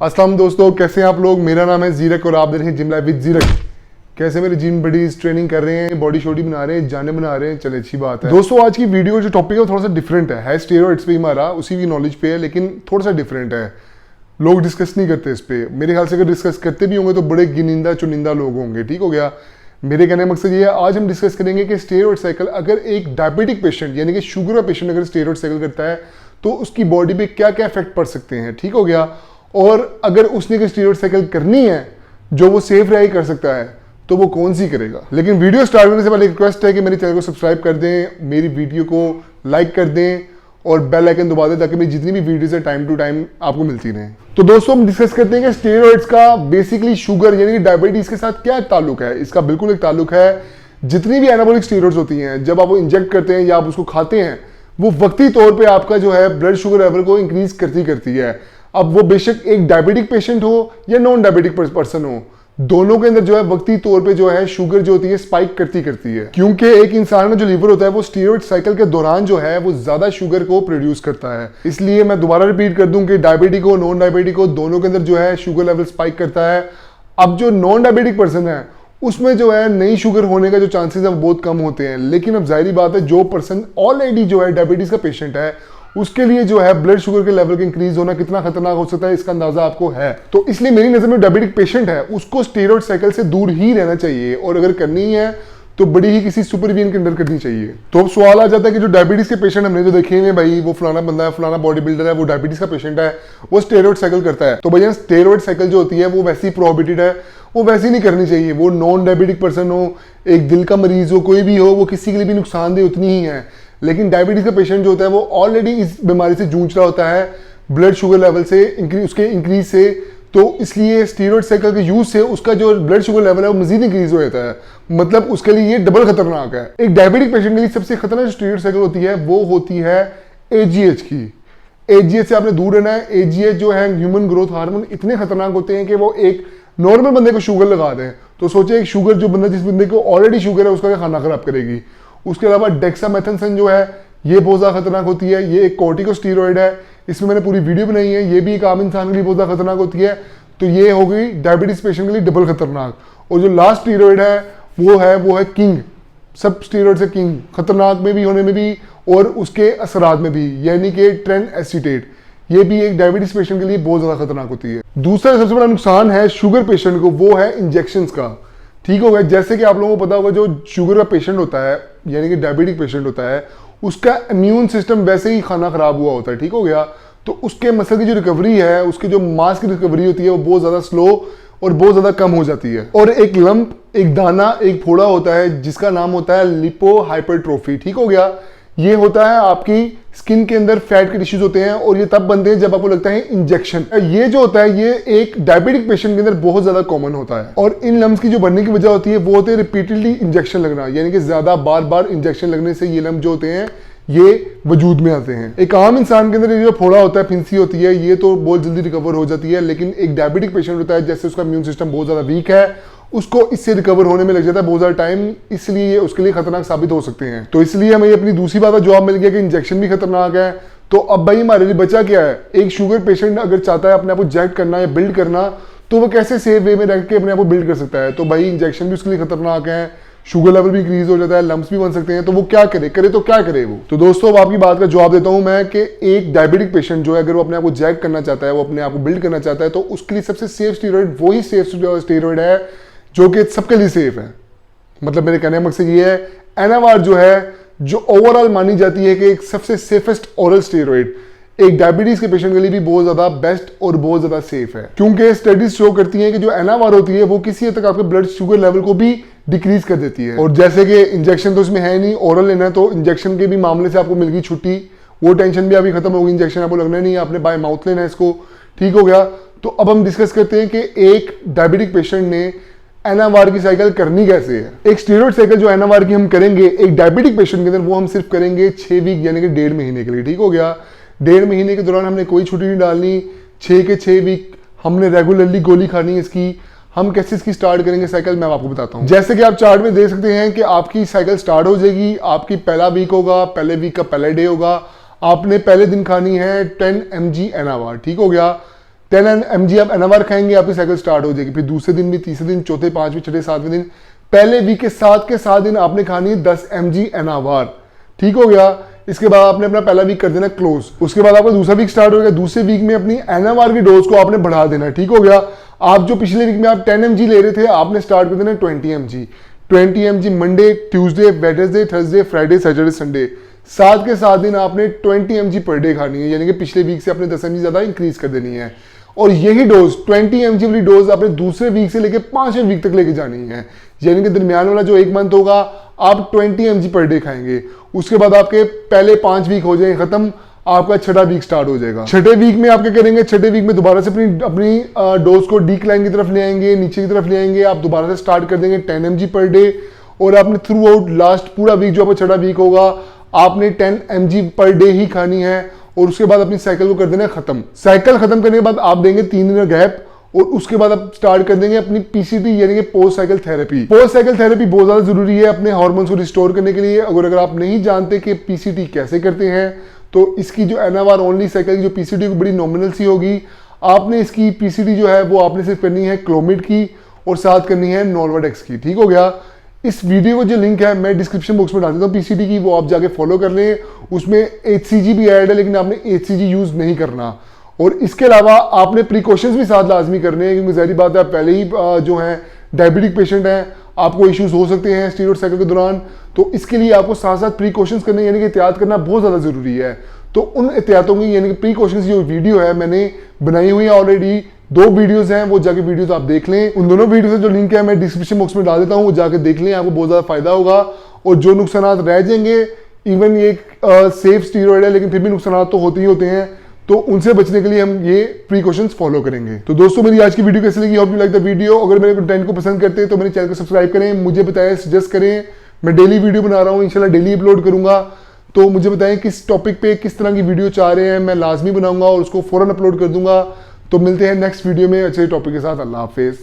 अस्सलाम दोस्तों, कैसे हैं आप लोग। मेरा नाम है जीरक और आप देख रहे हैं जिम लाइफ विद जीरक। कैसे मेरे जिम बडीज ट्रेनिंग कर रहे हैं, बॉडी शॉडी बना रहे हैं, जाने बना रहे हैं, चले अच्छी बात है। दोस्तों आज की वीडियो जो टॉपिक है वो थोड़ा सा डिफरेंट है स्टेरॉइड्स पे ही हमारा उसी की नॉलेज पे है, लेकिन थोड़ा सा डिफरेंट है। लोग डिस्कस नहीं करते इस पे। मेरे ख्याल से अगर डिस्कस करते भी होंगे तो बड़े गिनिंदा चुनिंदा लोग होंगे। ठीक हो गया। मेरे कहने का मकसद ये है, आज हम डिस्कस करेंगे कि स्टेरॉइड साइकिल अगर एक डायबिटिक पेशेंट यानी कि शुगर का पेशेंट अगर स्टेरॉइड साइकिल करता है तो उसकी बॉडी पे क्या क्या इफेक्ट पड़ सकते हैं। ठीक हो गया। और अगर उसने कोई स्टेरॉइड साइकिल करनी है जो वो सेफ रह कर सकता है तो वो कौन सी करेगा। लेकिन वीडियो स्टार्ट करने से पहले रिक्वेस्ट है कि मेरे चैनल को सब्सक्राइब कर दें, मेरी वीडियो को लाइक कर दें और बेल आइकन दबा दें ताकि मेरी जितनी भी वीडियोस है टाइम टू टाइम आपको मिलती रहे। तो दोस्तों हम डिस्कस करते हैं कि स्टेरॉइड्स का बेसिकली शुगर यानी कि डायबिटीज के साथ क्या ताल्लुक है। इसका बिल्कुल एक ताल्लुक है। जितनी भी एनाबॉलिक स्टेरॉइड्स होती हैं जब आप वो इंजेक्ट करते हैं या आप उसको खाते हैं वो वक्ती तौर पे आपका जो है ब्लड शुगर लेवल को इंक्रीज करती है। अब वो बेशक एक डायबिटिक पेशेंट हो या नॉन डायबिटिक पर्सन हो, दोनों के अंदर जो है वक्ती तौर पे जो है शुगर जो होती है स्पाइक करती है, क्योंकि एक इंसान का जो लीवर होता है वो स्टेरॉइड साइकिल के दौरान जो है वो ज्यादा शुगर को प्रोड्यूस करता है। इसलिए मैं दोबारा रिपीट कर दूं कि डायबिटिक हो नॉन डायबिटिक हो दोनों के अंदर जो है शुगर लेवल स्पाइक करता है। अब जो नॉन डायबिटिक पर्सन है उसमें जो है नई शुगर होने का जो चांसेस है वो बहुत कम होते हैं। लेकिन अब जाहिर बात है जो पर्सन ऑलरेडी जो है डायबिटीज का पेशेंट है उसके लिए जो है ब्लड शुगर के लेवल का इंक्रीज होना कितना खतरनाक हो सकता है इसका अंदाजा आपको है। तो इसलिए मेरी नजर में डायबिटिक पेशेंट है उसको स्टेरॉइड साइकिल से दूर ही रहना चाहिए और अगर करनी है तो बड़ी ही किसी सुपरविजन के अंदर करनी चाहिए। तो अब सवाल आ जाता है कि जो डायबिटीज के पेशेंट हमने जो देखे हैं भाई वो फलाना बंदा है, फलाना बॉडी बिल्डर है, वो डायबिटीज का पेशेंट है, वो स्टेरॉइड साइकिल करता है। तो भैया स्टेरॉइड साइकिल जो होती है वो वैसी प्रोहिबिटेड है, वो वैसी नहीं करनी चाहिए। वो नॉन डायबिटिक पर्सन हो, एक दिल का मरीज हो, कोई भी हो, वो किसी के लिए भी नुकसानदेह उतनी ही है। लेकिन डायबिटीज का पेशेंट जो होता है वो ऑलरेडी इस बीमारी से जूझ रहा होता है ब्लड शुगर लेवल से उसके इंक्रीज से, तो इसलिए स्टेरॉइड साइकिल के यूज से उसका जो ब्लड शुगर लेवल है वो मजीद इंक्रीज हो जाता है। मतलब उसके लिए ये डबल खतरनाक है। एक डायबिटिक पेशेंट के लिए सबसे खतरनाक स्टेरॉइड साइकिल होती है वो होती है एजीएच की। एजीएच से आपने दूर रहना है। एजीएच जो है ह्यूमन ग्रोथ हार्मोन इतने खतरनाक होते हैं कि वो एक नॉर्मल बंदे को शुगर लगा दें तो सोचे एक शुगर जो बंदा जिस बंदे को ऑलरेडी शुगर है उसका खाना खराब करेगी। उसके अलावा डेक्सामेथासोन जो है ये बहुत ज्यादा खतरनाक होती है। ये एक कॉर्टिकोस्टेरॉइड है, इसमें मैंने पूरी वीडियो बनाई है। ये भी एक आम इंसान के लिए बहुत ज्यादा खतरनाक होती है। तो ये हो गई डायबिटीज पेशेंट के लिए डबल खतरनाक। और जो लास्ट स्टेरॉइड है वो है किंग। सब स्टेरॉइड से किंग, खतरनाक में भी होने में भी और उसके असरात में भी, यानी कि ट्रेन एसीटेट। ये भी एक डायबिटीज पेशेंट के लिए बहुत ज्यादा खतरनाक होती है। दूसरा सबसे बड़ा नुकसान है शुगर पेशेंट को वो है इंजेक्शन का। ठीक हो गया। जैसे कि आप लोगों को पता होगा जो शुगर का पेशेंट होता है यानी कि डायबिटिक पेशेंट होता है उसका इम्यून सिस्टम वैसे ही खाना खराब हुआ होता है। ठीक हो गया। तो उसके मसल की जो रिकवरी है, उसकी जो मांस की रिकवरी होती है वो बहुत ज्यादा स्लो और बहुत ज्यादा कम हो जाती है। और एक लंप, एक दाना, एक फोड़ा होता है जिसका नाम होता है लिपोहाइपरट्रोफी। ठीक हो गया। ये होता है आपकी स्किन के अंदर फैट के टिश्यूज होते हैं और ये तब बनते हैं जब आपको लगता है इंजेक्शन। ये जो होता है ये एक डायबिटिक पेशेंट के अंदर बहुत ज्यादा कॉमन होता है। और इन लम्स की जो बनने की वजह होती है वो होते हैं रिपीटेडली इंजेक्शन लगना, यानी कि ज्यादा बार बार इंजेक्शन लगने से ये लम्प जो होते हैं ये वजूद में आते हैं। एक आम इंसान के अंदर ये जो फोड़ा होता है, फिंसी होती है, ये तो बहुत जल्दी रिकवर हो जाती है। लेकिन एक डायबिटिक पेशेंट होता है जैसे उसका इम्यून सिस्टम बहुत ज्यादा वीक है, उसको इससे रिकवर होने में लग जाता है बहुत ज्यादा टाइम, इसलिए ये उसके लिए खतरनाक साबित हो सकते हैं। तो इसलिए हमें अपनी दूसरी बात का जवाब मिल गया कि इंजेक्शन भी खतरनाक है। तो अब भाई हमारे लिए बचा क्या है। एक शुगर पेशेंट अगर चाहता है अपने आप को जैक करना या बिल्ड करना तो वो कैसे सेफ वे में रह के अपने आप को बिल्ड कर सकता है। तो भाई इंजेक्शन भी उसके लिए खतरनाक है, शुगर लेवल भी इंक्रीज हो जाता है, लम्प्स भी बन सकते हैं। तो वो क्या करे तो क्या करे वो। तो दोस्तों अब आपकी बात का जवाब देता हूं मैं कि एक डायबिटिक पेशेंट जो है अगर वो अपने आप को जैक करना चाहता है, वो अपने आप को बिल्ड करना चाहता है तो उसके लिए सबसे सेफ स्टेरॉइड वही सेफ स्टेरॉइड है जो कि सबके लिए सेफ है। मतलब मेरे कहने का मकसद ये है एनावार जो है जो ओवरऑल मानी जाती है कि एक सबसे सेफेस्ट ओरल स्टेरॉइड एक डायबिटीज के पेशेंट के लिए भी बहुत ज्यादा बेस्ट और बहुत ज्यादा सेफ है, क्योंकि स्टडीज शो करती हैं कि जो एनावार होती है वो किसी हद तक आपके ब्लड शुगर लेवल को भी डिक्रीज कर देती है। और जैसे कि इंजेक्शन तो इसमें है नहीं, ओरल लेना है, तो इंजेक्शन के भी मामले से आपको मिल गई छुट्टी, वो टेंशन भी अभी खत्म होगी। इंजेक्शन आपको लगना नहीं है, आपने बाय माउथ लेना है इसको। ठीक हो गया। तो अब हम डिस्कस करते हैं कि एक डायबिटिक पेशेंट ने एनावार की साइकिल करनी कैसे है। एक स्टेरॉइड साइकिल जो एनावार की हम करेंगे एक डायबिटिक पेशेंट के अंदर वो हम सिर्फ करेंगे 6 वीक यानी कि 1.5 महीने के लिए। ठीक हो गया। 1.5 महीने के दौरान हमने कोई छुट्टी नहीं डालनी। 6 के 6 वीक हमने रेगुलरली गोली खानी है इसकी। हम कैसे इसकी स्टार्ट करेंगे साइकिल मैं आपको बताता हूं। जैसे कि आप चार्ट में देख सकते हैं कि आपकी साइकिल स्टार्ट हो जाएगी। आपकी पहला वीक होगा, पहले वीक का पहला डे होगा। आपने पहले दिन खानी है 10 mg एनावार। ठीक हो गया। 10 mg आप एनावार खाएंगे, आपकी साइकिल स्टार्ट हो जाएगी। फिर दूसरे दिन भी, तीसरे दिन, चौथे, पांचवें, छठे, सातवें दिन, पहले वीक के 7 दिन आपने खानी है 10 mg एनावार। ठीक हो गया। इसके बाद आपने अपना पहला वीक कर देना क्लोज। उसके बाद आपका दूसरा वीक स्टार्ट हो गया। दूसरे वीक में अपनी एनावार की डोज को आपने बढ़ा देना। ठीक हो गया। आप जो पिछले वीक में आप 10 mg ले रहे थे, आपने स्टार्ट कर देना 20 mg Monday, Tuesday, Wednesday, Thursday, Friday, Saturday, Sunday. 7 दिन आपने 20 mg पर डे खानी है, यानी कि पिछले वीक से आपने 10 mg ज्यादा इंक्रीज कर देनी है। और यही डोज 20 mg वाली डोज आपने दूसरे वीक से लेके 5वें वीक तक लेके जानी है, यानी कि दरमियान वाला जो 1 मंथ होगा आप 20 mg पर डे खाएंगे। उसके बाद आपके पहले 5 वीक हो जाएंगे खत्म, आपका छठा वीक स्टार्ट हो जाएगा। छठे वीक में आप क्या करेंगे, छठे वीक में दोबारा से अपनी डोज को डिक्लाइन की तरफ ले आएंगे, नीचे की तरफ ले आएंगे। आप दोबारा से स्टार्ट कर देंगे 10 mg पर डे, और आपने थ्रू आउट लास्ट पूरा वीक जो आपका छठा वीक होगा आपने 10 mg पर डे ही खानी है। और उसके बाद अपनी साइकिल को कर देना खत्म। साइकिल खत्म करने के बाद आप देंगे 3 दिन का गैप, और उसके बाद आप स्टार्ट कर देंगे अपनी पीसीटी यानी कि post cycle therapy. Post cycle therapy बहुत ज्यादा जरूरी है अपने हार्मोन्स को रिस्टोर करने के लिए। अगर आप नहीं जानते कि पीसीटी कैसे करते हैं, तो इसकी जो एनावार ओनली साइकिल की जो पीसीटी बड़ी नॉमिनल सी होगी। आपने इसकी पीसीटी जो है वो आपने सिर्फ करनी है क्लोमिड की, और साथ करनी है नॉर्वाडेक्स की। ठीक हो गया। इस वीडियो को जो लिंक है मैं डिस्क्रिप्शन बॉक्स में डाल देता हूँ पीसीटी की, वो आप जाके फॉलो कर लें। उसमें HCG भी ऐड है, लेकिन आपने HCG यूज नहीं करना। और इसके अलावा आपने प्रिकॉशंस भी साथ लाजमी करने हैं, क्योंकि ज़ाहिर बात है पहले ही जो है डायबिटिक पेशेंट हैं, आपको इश्यूज हो सकते हैं स्टीरॉयड साइकिल के दौरान। तो इसके लिए आपको साथ साथ प्रिकॉशंस करने यानी कि एहतियात करना बहुत ज़्यादा ज़रूरी है। तो उन एहतियातों की यानी कि प्रिकॉशंस जो वीडियो है मैंने बनाई हुई है ऑलरेडी, 2 वीडियोस हैं, वो जाके वीडियोस आप देख लें। उन दोनों वीडियो से जो लिंक है मैं डिस्क्रिप्शन बॉक्स में डाल देता हूँ, वो जाके देख लें, आपको बहुत ज़्यादा फायदा होगा। और जो नुकसान रह जाएंगे, इवन ये सेफ स्टीरॉयड है लेकिन फिर भी नुकसान तो होते ही होते हैं, तो उनसे बचने के लिए हम ये प्रिकॉशंस फॉलो करेंगे। तो दोस्तों मेरी आज की वीडियो कैसी लगी, hope you like the video. अगर मेरे कंटेंट को पसंद करते हैं तो मेरे चैनल को सब्सक्राइब करें, मुझे बताएं, सजेस्ट करें। मैं डेली वीडियो बना रहा हूँ, इंशाल्लाह डेली अपलोड करूंगा। तो मुझे बताएं किस टॉपिक पे किस तरह की वीडियो चाह रहे हैं, मैं लाजमी बनाऊंगा और उसको फौरन अपलोड कर दूंगा। तो मिलते हैं नेक्स्ट वीडियो में अच्छे टॉपिक के साथ। अल्लाह हाफिज।